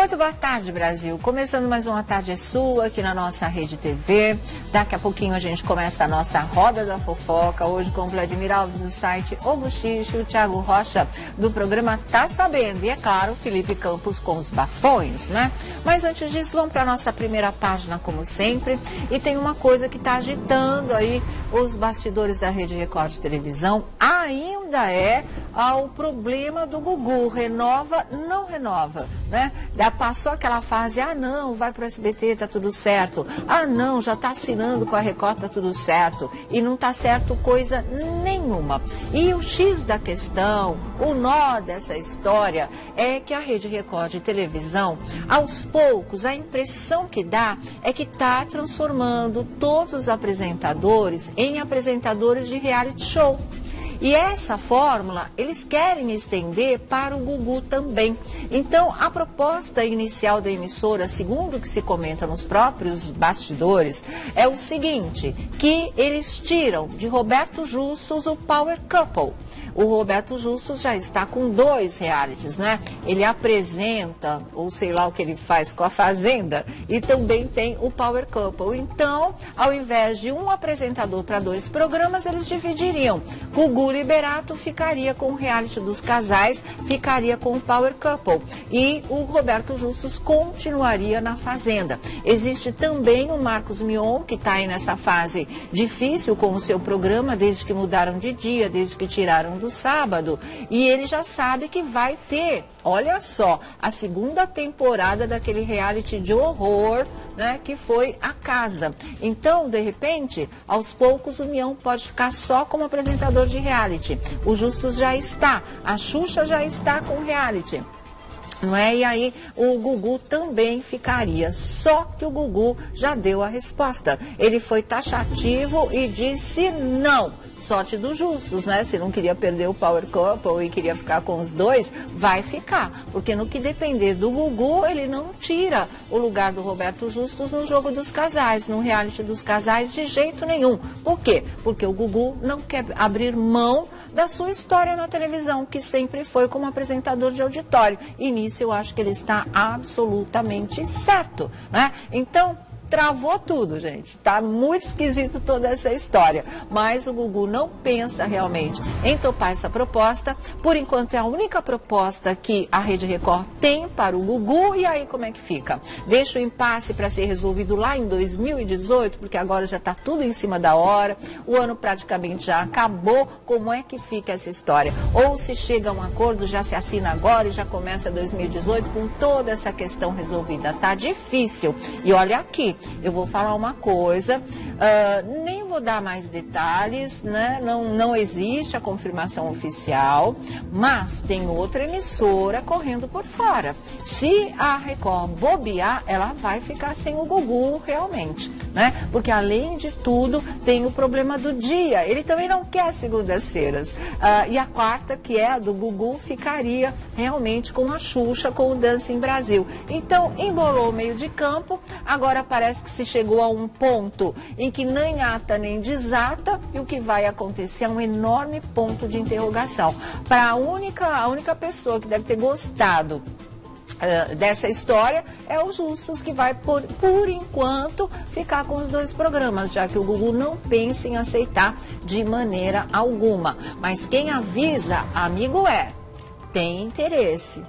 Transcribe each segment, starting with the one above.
Muito boa tarde, Brasil. Começando mais uma Tarde é Sua aqui na nossa Rede TV. Daqui a pouquinho a gente começa a nossa Roda da Fofoca. Hoje com o Vladimir Alves do site O Buchicho, o Thiago Rocha do programa Tá Sabendo. E é claro, Felipe Campos com os bafões, né? Mas antes disso, vamos para a nossa primeira página, como sempre. E tem uma coisa que está agitando aí os bastidores da Rede Record de televisão. Ainda é o problema do Gugu. Renova, não renova, né? Já passou aquela fase, não, vai para o SBT, tá tudo certo. Não, já está assinando com a Record, tá tudo certo. E não tá certo coisa nenhuma. E o X da questão, o nó dessa história é que a Rede Record de televisão, aos poucos, a impressão que dá é que está transformando todos os apresentadores em apresentadores de reality show. E essa fórmula eles querem estender para o Gugu também. Então, a proposta inicial da emissora, segundo o que se comenta nos próprios bastidores, é o seguinte, que eles tiram de Roberto Justus o Power Couple. O Roberto Justus já está com 2 realities, né? Ele apresenta, ou sei lá o que ele faz com a Fazenda, e também tem o Power Couple. Então, ao invés de um apresentador para 2 programas, eles dividiriam. Gugu Liberato ficaria com o reality dos casais, ficaria com o Power Couple. E o Roberto Justus continuaria na Fazenda. Existe também o Marcos Mion, que está aí nessa fase difícil com o seu programa, desde que mudaram de dia, desde que tiraram do sábado, e ele já sabe que vai ter, olha só, a segunda temporada daquele reality de horror, né, que foi A Casa. Então, de repente, aos poucos o Mion pode ficar só como apresentador de reality. O Justus já está, a Xuxa já está com reality. Não é? E aí o Gugu também ficaria, só que o Gugu já deu a resposta. Ele foi taxativo e disse não. Sorte do Justus, né? Se não queria perder o Power Couple e queria ficar com os 2, vai ficar. Porque no que depender do Gugu, ele não tira o lugar do Roberto Justus no jogo dos casais, no reality dos casais, de jeito nenhum. Por quê? Porque o Gugu não quer abrir mão da sua história na televisão, que sempre foi como apresentador de auditório. E nisso eu acho que ele está absolutamente certo, né? Então, travou tudo, gente. Tá muito esquisito toda essa história. Mas o Gugu não pensa realmente em topar essa proposta. Por enquanto é a única proposta que a Rede Record tem para o Gugu. E aí como é que fica? Deixa o impasse para ser resolvido lá em 2018, porque agora já está tudo em cima da hora. O ano praticamente já acabou. Como é que fica essa história? Ou se chega a um acordo, já se assina agora e já começa 2018 com toda essa questão resolvida. Tá difícil. E olha aqui, eu vou falar uma coisa, nem vou dar mais detalhes, né? Não existe a confirmação oficial, mas tem outra emissora correndo por fora. Se a Record bobear, ela vai ficar sem o Gugu realmente, né? Porque além de tudo, tem o problema do dia. Ele também não quer segundas-feiras. E a quarta, que é a do Gugu, ficaria realmente com a Xuxa, com o Dancing Brasil. Então, embolou o meio de campo, agora parece que se chegou a um ponto em que nem ata nem desata, e o que vai acontecer é um enorme ponto de interrogação. Para a única pessoa que deve ter gostado dessa história é o Justus, que vai, por enquanto, ficar com os 2 programas, já que o Gugu não pensa em aceitar de maneira alguma. Mas quem avisa, amigo, tem interesse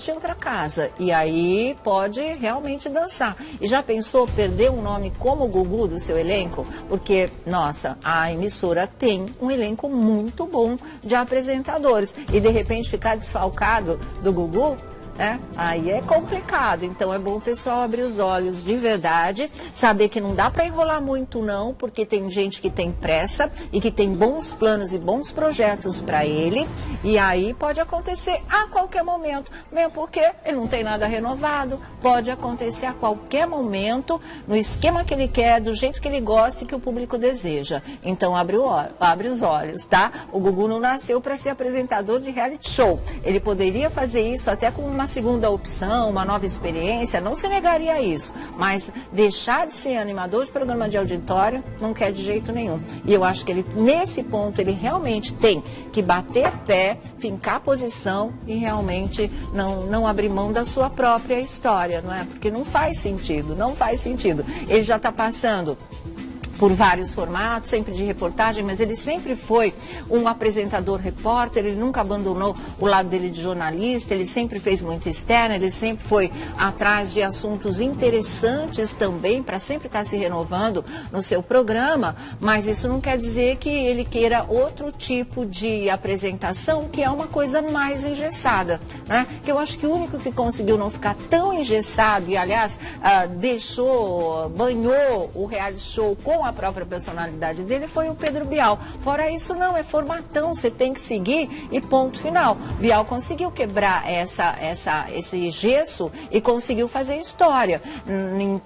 de outra casa, e aí pode realmente dançar. E já pensou perder um nome como o Gugu do seu elenco? Porque, nossa, a emissora tem um elenco muito bom de apresentadores, e de repente ficar desfalcado do Gugu, né? Aí é complicado. Então é bom o pessoal abrir os olhos de verdade, saber que não dá para enrolar muito não, porque tem gente que tem pressa e que tem bons planos e bons projetos para ele, e aí pode acontecer a qualquer momento, mesmo porque ele não tem nada renovado, pode acontecer a qualquer momento, no esquema que ele quer, do jeito que ele gosta e que o público deseja. Então abre os olhos, tá? O Gugu não nasceu para ser apresentador de reality show. Ele poderia fazer isso até com uma uma segunda opção, uma nova experiência, não se negaria a isso. Mas deixar de ser animador de programa de auditório não quer de jeito nenhum. E eu acho que ele, nesse ponto, ele realmente tem que bater pé, fincar posição e realmente não abrir mão da sua própria história, não é? Porque não faz sentido, não faz sentido. Ele já está passando por vários formatos, sempre de reportagem, mas ele sempre foi um apresentador repórter, ele nunca abandonou o lado dele de jornalista, ele sempre fez muito externo, ele sempre foi atrás de assuntos interessantes também, para sempre estar se renovando no seu programa, mas isso não quer dizer que ele queira outro tipo de apresentação, que é uma coisa mais engessada, né? Que eu acho que o único que conseguiu não ficar tão engessado, e aliás, banhou o reality show com a própria personalidade dele, foi o Pedro Bial. Fora isso, não, é formatão, você tem que seguir e ponto final. Bial conseguiu quebrar esse gesso e conseguiu fazer história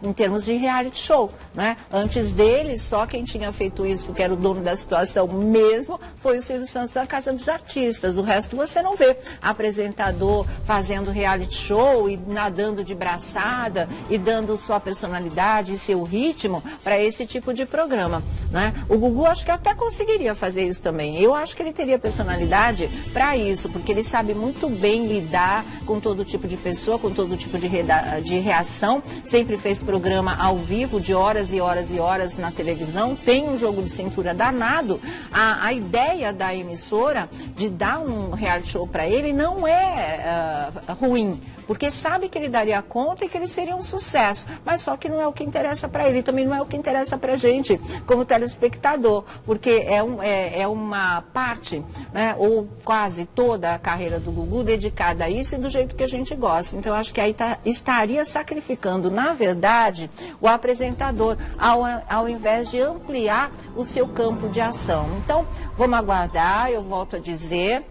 em termos de reality show, né? Antes dele, só quem tinha feito isso, porque era o dono da situação mesmo, foi o Silvio Santos da Casa dos Artistas. O resto você não vê apresentador fazendo reality show e nadando de braçada e dando sua personalidade e seu ritmo para esse tipo de programa, né? O Gugu acho que até conseguiria fazer isso também. Eu acho que ele teria personalidade para isso, porque ele sabe muito bem lidar com todo tipo de pessoa, com todo tipo de reação. Sempre fez programa ao vivo de horas e horas e horas na televisão. Tem um jogo de cintura danado. A ideia da emissora de dar um reality show para ele não é ruim, porque sabe que ele daria conta e que ele seria um sucesso, mas só que não é o que interessa para ele, também não é o que interessa para a gente, como telespectador, porque é uma parte, né, ou quase toda a carreira do Gugu dedicada a isso e do jeito que a gente gosta. Então, eu acho que aí estaria sacrificando, na verdade, o apresentador, ao invés de ampliar o seu campo de ação. Então, vamos aguardar, eu volto a dizer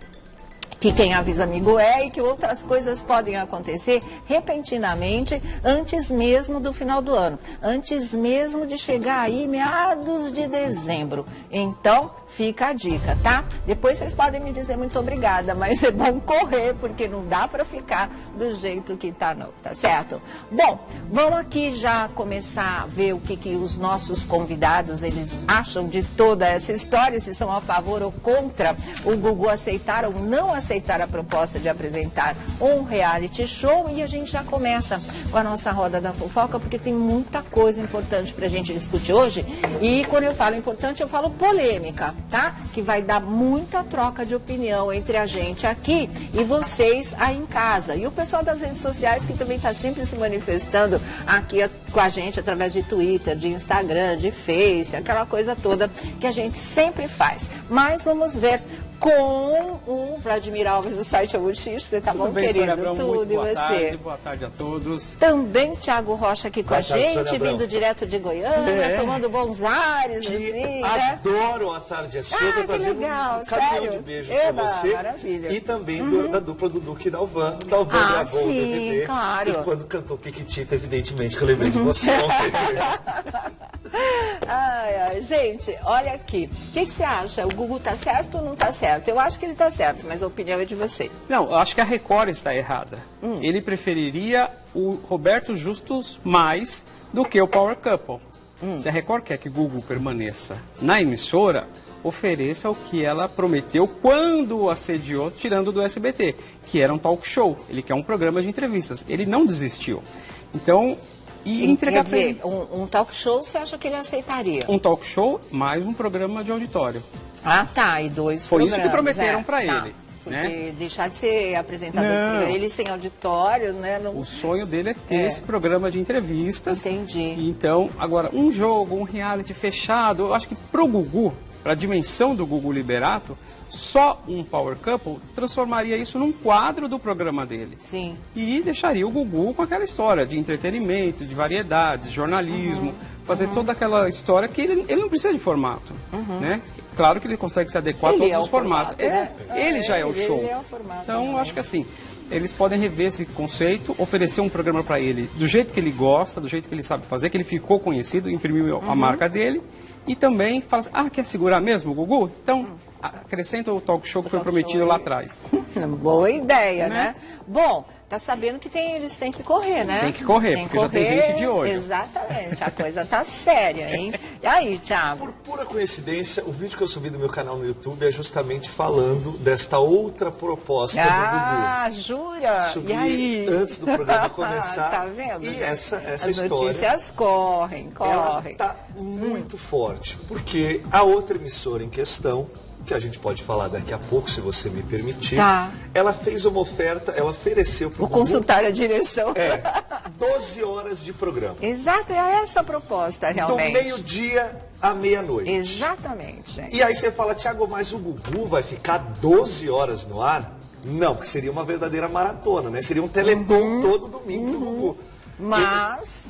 que quem avisa amigo é, e que outras coisas podem acontecer repentinamente antes mesmo do final do ano, antes mesmo de chegar aí meados de dezembro. Então, fica a dica, tá? Depois vocês podem me dizer muito obrigada, mas é bom correr, porque não dá para ficar do jeito que tá, não, tá certo? Bom, vamos aqui já começar a ver o que os nossos convidados, eles acham de toda essa história, se são a favor ou contra o Gugu aceitar ou não aceitar a proposta de apresentar um reality show. E a gente já começa com a nossa roda da fofoca, porque tem muita coisa importante pra gente discutir hoje. E quando eu falo importante, eu falo polêmica, tá? Que vai dar muita troca de opinião entre a gente aqui e vocês aí em casa. E o pessoal das redes sociais, que também está sempre se manifestando aqui com a gente através de Twitter, de Instagram, de Face, aquela coisa toda que a gente sempre faz. Mas vamos ver com o Vladimir Alves do site A Bochicho. Você tá bom, bem, querido? Abrão, Tudo, e você? Boa tarde a todos. Também Thiago Rocha aqui com a gente, vindo direto de Goiânia, tomando bons ares, que assim, adoro a tarde é sua, tô trazendo legal, um caminhão sério? de beijos pra você. Maravilha. E também da dupla do Duque e Dalvan. Dalvan gravou o sim, DVD. claro. E quando cantou Piquitita, evidentemente que eu lembrei de você ontem. Ai, gente, olha aqui. O que você acha? O Gugu tá certo ou não tá certo? Eu acho que ele tá certo, mas a opinião é de vocês. Não, eu acho que a Record está errada. Ele preferiria o Roberto Justus mais do que o Power Couple. Se a Record quer que o Gugu permaneça na emissora, ofereça o que ela prometeu quando o assediou, tirando do SBT, que era um talk show. Ele quer um programa de entrevistas. Ele não desistiu. Então, quer dizer, um talk show, você acha que ele aceitaria? Um talk show mais um programa de auditório. Ah, tá, e dois Foi programas. isso que prometeram para tá. ele. Porque Né? deixar de ser apresentador de programa, ele sem auditório, né? Não... O sonho dele é ter esse programa de entrevistas. Entendi. Então, agora, um jogo, um reality fechado, eu acho que pro Gugu, para a dimensão do Gugu Liberato, só um Power Couple transformaria isso num quadro do programa dele. Sim. E deixaria o Gugu com aquela história de entretenimento, de variedades, jornalismo, fazer toda aquela história que ele não precisa de formato, né? Claro que ele consegue se adequar a todos os formatos. Né? Ele já é o show. Ele é o formato, então, acho que assim, eles podem rever esse conceito, oferecer um programa para ele do jeito que ele gosta, do jeito que ele sabe fazer, que ele ficou conhecido, imprimiu a marca dele, e também fala assim, quer segurar mesmo, Gugu? Então, acrescenta o talk show que foi prometido lá atrás. Boa ideia, né? Bom, tá sabendo que eles têm que correr, né? Tem que correr, porque já tem gente de olho. Exatamente, a coisa tá séria, hein? E aí, Thiago? Por pura coincidência, o vídeo que eu subi do meu canal no YouTube é justamente falando desta outra proposta do Ah, jura? Subi E aí? antes do programa começar. Tá vendo? E essa As história, notícias correm. ela tá muito forte, porque a outra emissora em questão, que a gente pode falar daqui a pouco, se você me permitir, Tá. ela fez uma oferta, ela ofereceu para o Vou consultar a direção. 12 horas de programa. Exato, é essa a proposta, Do realmente. meio-dia à meia-noite. Exatamente, gente. E aí você fala, Thiago, mas o Gugu vai ficar 12 horas no ar? Não, porque seria uma verdadeira maratona, né? Seria um teleton todo domingo do Gugu. Mas...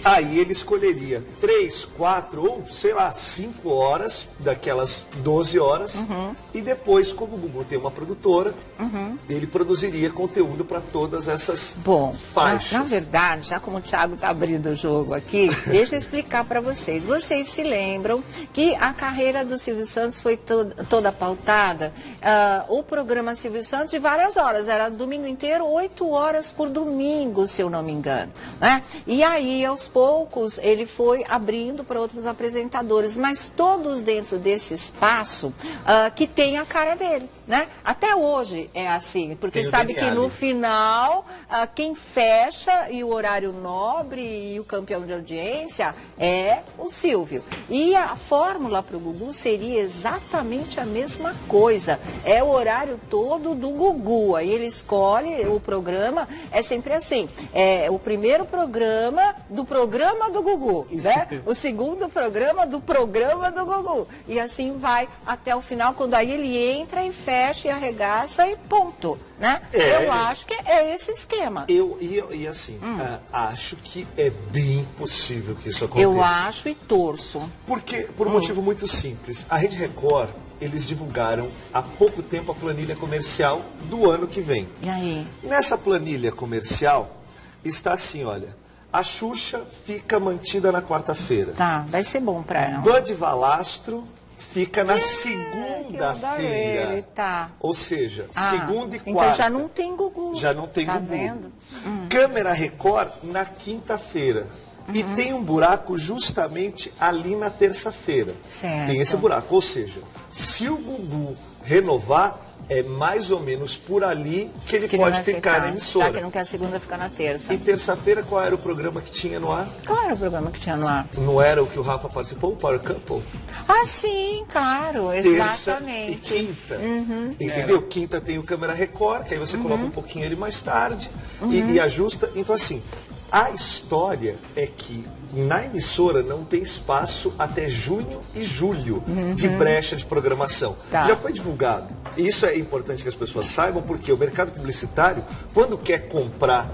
Aí ele escolheria 3, 4 ou, sei lá, 5 horas daquelas 12 horas. E depois, como o Gugu tem uma produtora, ele produziria conteúdo para todas essas faixas. Na verdade, já como o Thiago está abrindo o jogo aqui, deixa eu explicar para vocês. Vocês se lembram que a carreira do Silvio Santos foi toda pautada? O programa Silvio Santos de várias horas, era domingo inteiro, 8 horas por domingo, se eu não me engano. Né? E aí, aos poucos, ele foi abrindo para outros apresentadores, mas todos dentro desse espaço que tem a cara dele, né? Até hoje é assim, porque sabe que no final, quem fecha e o horário nobre e o campeão de audiência é o Silvio. E a fórmula para o Gugu seria exatamente a mesma coisa, é o horário todo do Gugu, aí ele escolhe o programa, é sempre assim, é o primeiro programa do Gugu, né? O segundo programa do Gugu. E assim vai até o final, quando aí ele entra e fecha e arregaça e ponto, né? Eu acho que é esse esquema. E assim, acho que é bem possível que isso aconteça. Eu acho e torço. Porque, por um motivo muito simples, a Rede Record, eles divulgaram há pouco tempo a planilha comercial do ano que vem. E aí? Nessa planilha comercial está assim, olha, a Xuxa fica mantida na quarta-feira. Tá, vai ser bom pra ela. Bud Valastro fica na segunda-feira. Tá. Ou seja, segunda e quarta. Então já não tem Gugu. Já não tem tá Gugu. Vendo? Câmera Record na quinta-feira. E tem um buraco justamente ali na terça-feira. Certo. Tem esse buraco. Ou seja, se o Gugu renovar, é mais ou menos por ali que ele pode ficar na emissora. Tá, que não quer a segunda ficar na terça. E terça-feira, qual era o programa que tinha no ar? Qual era o programa que tinha no ar? Não era o que o Rafa participou, o Power Couple? Ah, sim, claro, Terça exatamente. e quinta. Entendeu? Quinta tem o Câmera Record, que aí você coloca um pouquinho ele mais tarde e ajusta. Então, assim, a história é que na emissora não tem espaço até junho e julho de brecha de programação. Tá. Já foi divulgado. E isso é importante que as pessoas saibam, porque o mercado publicitário, quando quer comprar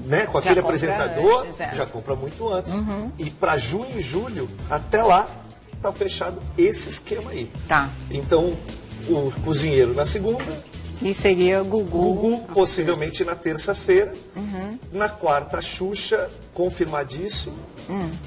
né, com aquele apresentador, antes, já compra muito antes. E para junho e julho, até lá, está fechado esse esquema aí. Tá. Então, o cozinheiro na segunda, E seria Gugu possivelmente na terça-feira, na quarta a Xuxa, confirmadíssimo,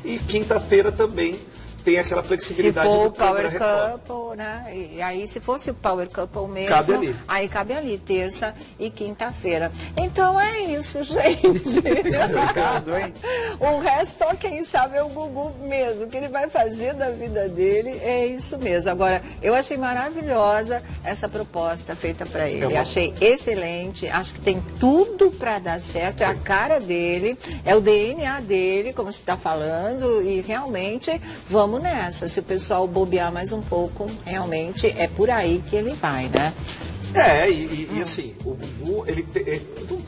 e quinta-feira também tem aquela se flexibilidade for do o Power Câmera Record. Couple, né? E aí, se fosse o Power Couple mesmo, Cabe ali. aí cabe ali, terça e quinta-feira. Então é isso, gente. Obrigado, hein? O resto, só quem sabe é o Gugu mesmo. O que ele vai fazer da vida dele é isso mesmo. Agora, eu achei maravilhosa essa proposta feita para ele. Achei excelente. Acho que tem tudo para dar certo. É a cara dele, é o DNA dele, como você está falando. E realmente, vamos nessa. Se o pessoal bobear mais um pouco, realmente é por aí que ele vai, né? E assim, o Gugu,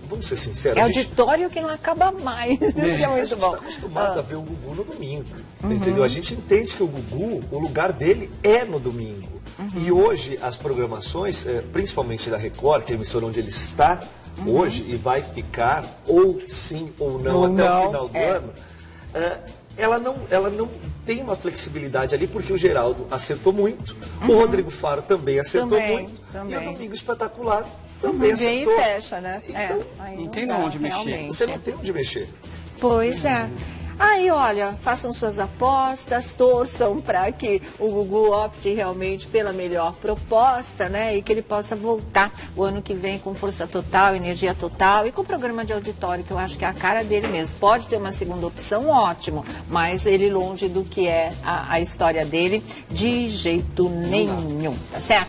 vamos ser sinceros. É auditório que não acaba mais. Isso é A muito gente bom. está acostumado a ver o Gugu no domingo, entendeu? A gente entende que o Gugu, o lugar dele é no domingo. E hoje as programações, principalmente da Record, que é a emissora onde ele está hoje e vai ficar, ou sim ou não, até o final do ano, ela não tem uma flexibilidade ali, porque o Geraldo acertou muito, o Rodrigo Faro também acertou muito, e o Domingo Espetacular também acertou. E fecha, né? Então, não tem onde mexer. Você não tem onde mexer. Pois é. Aí, olha, façam suas apostas, torçam para que o Gugu opte realmente pela melhor proposta, né? E que ele possa voltar o ano que vem com força total, energia total e com programa de auditório, que eu acho que é a cara dele mesmo. Pode ter uma segunda opção, ótimo, mas ele longe do que é a história dele de jeito nenhum, tá certo?